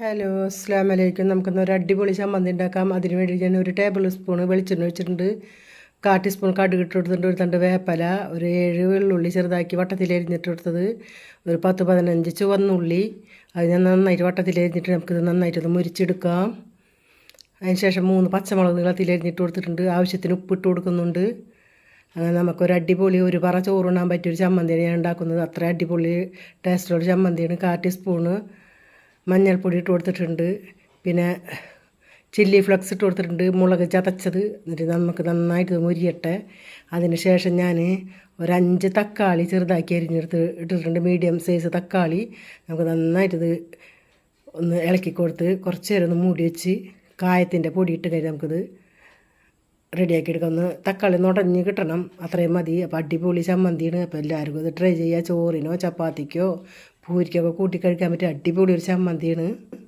Hello അസ്സാം വലൈക്കും. നമുക്കിന്ന് ഒരു അടിപൊളി ചമ്മന്തി ഉണ്ടാക്കാം. അതിന് വേണ്ടി ഞാൻ ഒരു ടേബിൾ സ്പൂൺ വെളിച്ചെണ്ണ വെച്ചിട്ടുണ്ട്. 1/4 ടീസ്പൂൺ കടുക് ഇട്ട് കൊടുത്തിട്ടുണ്ട്. ഒരു തണ്ട് വേപ്പല, ഒരു 7 വെള്ളുള്ളി ചെറുതാക്കി വട്ടത്തിൽ എരിഞ്ഞിട്ട് കൊടുത്തത്, ഒരു 10-15 ചുവന്നുള്ളി. അത് ഞാൻ നന്നായിട്ട് വട്ടത്തിൽ എരിഞ്ഞിട്ട് നമുക്കിത് നന്നായിട്ടൊന്ന് മുരിച്ചെടുക്കാം. അതിന് ശേഷം 3 പച്ചമുളക് നീളത്തിൽ എരിഞ്ഞിട്ട് കൊടുത്തിട്ടുണ്ട്. ആവശ്യത്തിന് ഉപ്പിട്ട് കൊടുക്കുന്നുണ്ട്. അങ്ങനെ നമുക്കൊരു അടിപൊളി ഒരു പറ ചോറുണ്ണാൻ പറ്റിയൊരു ചമ്മന്തിയാണ് ഞാൻ ഉണ്ടാക്കുന്നത്. അത്ര അടിപൊളി ടേസ്റ്റുള്ള ചമ്മന്തിയാണ്. 1/4 ടീസ്പൂണ് മഞ്ഞൾപ്പൊടി ഇട്ട് കൊടുത്തിട്ടുണ്ട്. പിന്നെ ചില്ലി ഫ്ലക്സ് ഇട്ട് കൊടുത്തിട്ടുണ്ട്. മുളക് ചതച്ചത്. എന്നിട്ട് നമുക്ക് നന്നായിട്ട് മുരിയട്ടെ. അതിന് ശേഷം ഞാൻ ഒരു 5 തക്കാളി ചെറുതാക്കി അരിഞ്ഞെടുത്ത് ഇട്ടിട്ടുണ്ട്. മീഡിയം സൈസ് തക്കാളി. നമുക്ക് നന്നായിട്ടിത് ഒന്ന് ഇളക്കി കൊടുത്ത് കുറച്ച് നേരം ഒന്ന് മൂടി വെച്ച് കായത്തിൻ്റെ പൊടി ഇട്ട് കഴിഞ്ഞാൽ നമുക്കിത് റെഡിയാക്കി എടുക്കാം. ഒന്ന് തക്കാളി നുടഞ്ഞ് കിട്ടണം, അത്രയും മതി. അപ്പോൾ അടിപൊളി ചമ്മന്തിയാണ്. അപ്പോൾ എല്ലാവർക്കും ഇത് ട്രൈ ചെയ്യുക. ചോറിനോ ചപ്പാത്തിക്കോ പൂരിക്കൊക്കെ കൂട്ടി കഴിക്കാൻ പറ്റിയ അടിപൊളി ഒരു ചമ്മന്തിയാണ്.